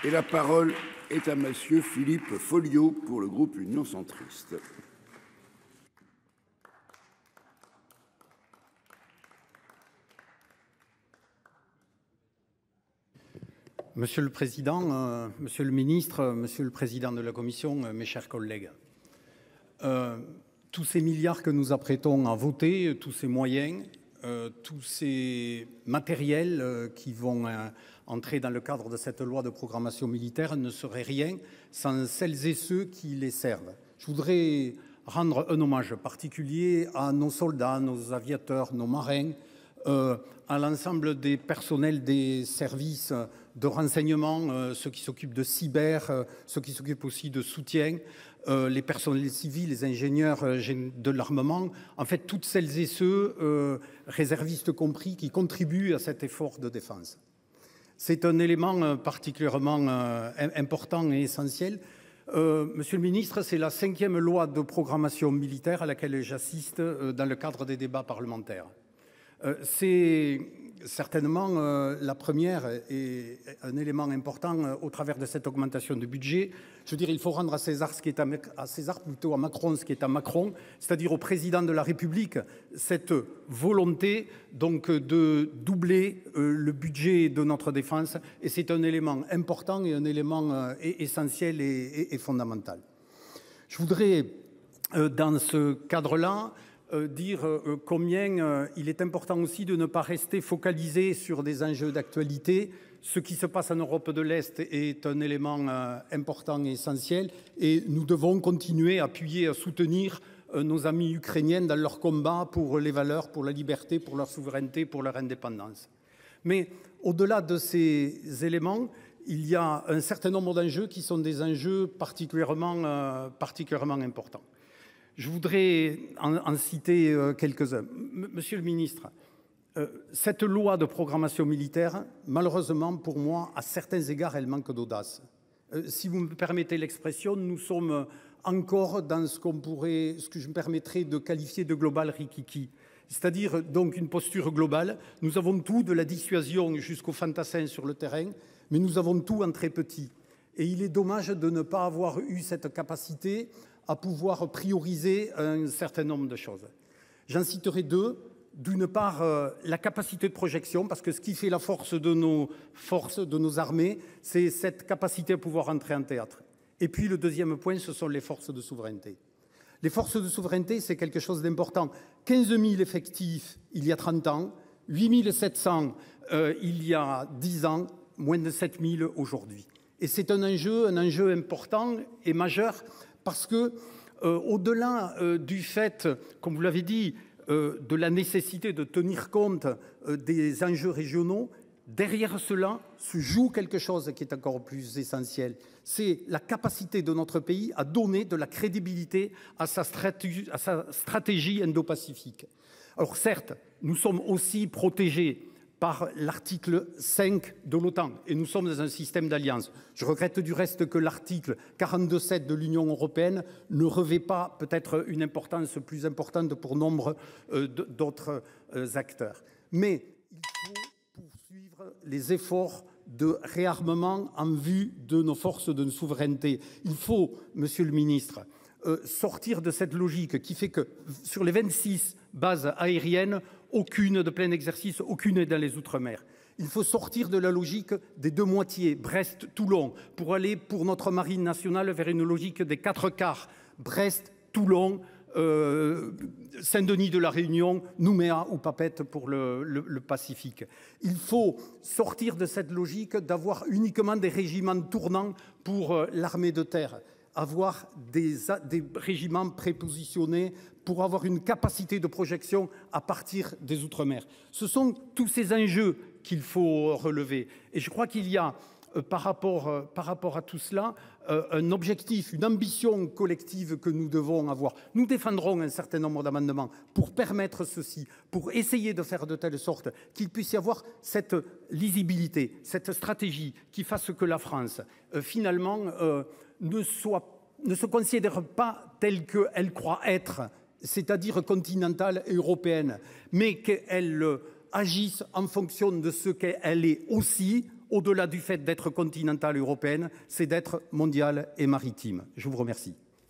Et la parole est à monsieur Philippe Folliot pour le groupe Union centriste. Monsieur le Président, Monsieur le Ministre, Monsieur le Président de la Commission, mes chers collègues. Tous ces milliards que nous apprêtons à voter, tous ces moyens, tous ces matériels qui vont entrer dans le cadre de cette loi de programmation militaire ne seraient rien sans celles et ceux qui les servent. Je voudrais rendre un hommage particulier à nos soldats, nos aviateurs, nos marins, à l'ensemble des personnels des services de renseignement, ceux qui s'occupent de cyber, ceux qui s'occupent aussi de soutien, les personnels civils, les ingénieurs de l'armement, en fait toutes celles et ceux, réservistes compris, qui contribuent à cet effort de défense. C'est un élément particulièrement important et essentiel. Monsieur le ministre, c'est la 5e loi de programmation militaire à laquelle j'assiste dans le cadre des débats parlementaires. C'est certainement la première et un élément important au travers de cette augmentation de budget. Je veux dire, il faut rendre à César ce qui est à César, plutôt à Macron ce qui est à Macron, c'est-à-dire au président de la République, cette volonté donc de doubler le budget de notre défense. Et c'est un élément important et un élément essentiel et fondamental. Je voudrais, dans ce cadre-là, dire combien il est important aussi de ne pas rester focalisé sur des enjeux d'actualité. Ce qui se passe en Europe de l'Est est un élément important et essentiel et nous devons continuer à appuyer, à soutenir nos amis ukrainiens dans leur combat pour les valeurs, pour la liberté, pour leur souveraineté, pour leur indépendance. Mais au-delà de ces éléments, il y a un certain nombre d'enjeux qui sont des enjeux particulièrement importants. Je voudrais en citer quelques-uns. Monsieur le ministre, cette loi de programmation militaire, malheureusement pour moi, à certains égards, elle manque d'audace. Si vous me permettez l'expression, nous sommes encore dans ce que je me permettrais de qualifier de global rikiki. C'est-à-dire donc une posture globale. Nous avons tout, de la dissuasion jusqu'au fantassin sur le terrain, mais nous avons tout en très petit. Et il est dommage de ne pas avoir eu cette capacité à pouvoir prioriser un certain nombre de choses. J'en citerai deux. D'une part, la capacité de projection, parce que ce qui fait la force, de nos armées, c'est cette capacité à pouvoir entrer en théâtre. Et puis le deuxième point, ce sont les forces de souveraineté. Les forces de souveraineté, c'est quelque chose d'important. 15 000 effectifs il y a 30 ans, 8 700 il y a 10 ans, moins de 7 000 aujourd'hui. Et c'est un enjeu important et majeur, parce que, au-delà du fait, comme vous l'avez dit, de la nécessité de tenir compte des enjeux régionaux, derrière cela se joue quelque chose qui est encore plus essentiel. C'est la capacité de notre pays à donner de la crédibilité à sa stratégie indo-pacifique. Alors certes, nous sommes aussi protégés par l'article 5 de l'OTAN. Et nous sommes dans un système d'alliance. Je regrette du reste que l'article 42.7 de l'Union européenne ne revêt pas peut-être une importance plus importante pour nombre d'autres acteurs. Mais il faut poursuivre les efforts de réarmement en vue de nos forces de souveraineté. Il faut, monsieur le ministre, sortir de cette logique qui fait que sur les 26 bases aériennes, aucune de plein exercice, aucune dans les Outre-mer. Il faut sortir de la logique des deux moitiés, Brest-Toulon, pour aller pour notre marine nationale vers une logique des 4/4, Brest-Toulon, Saint-Denis de la Réunion, Nouméa ou Papeete pour le Pacifique. Il faut sortir de cette logique d'avoir uniquement des régiments tournants pour l'armée de terre, avoir des régiments prépositionnés pour avoir une capacité de projection à partir des Outre-mer. Ce sont tous ces enjeux qu'il faut relever. Et je crois qu'il y a, par rapport à tout cela, un objectif, une ambition collective que nous devons avoir. Nous défendrons un certain nombre d'amendements pour permettre ceci, pour essayer de faire de telle sorte qu'il puisse y avoir cette lisibilité, cette stratégie qui fasse que la France, finalement, ne se considère pas telle qu'elle croit être, c'est-à-dire continentale et européenne, mais qu'elle agisse en fonction de ce qu'elle est aussi au-delà du fait d'être continentale européenne, c'est d'être mondiale et maritime. Je vous remercie.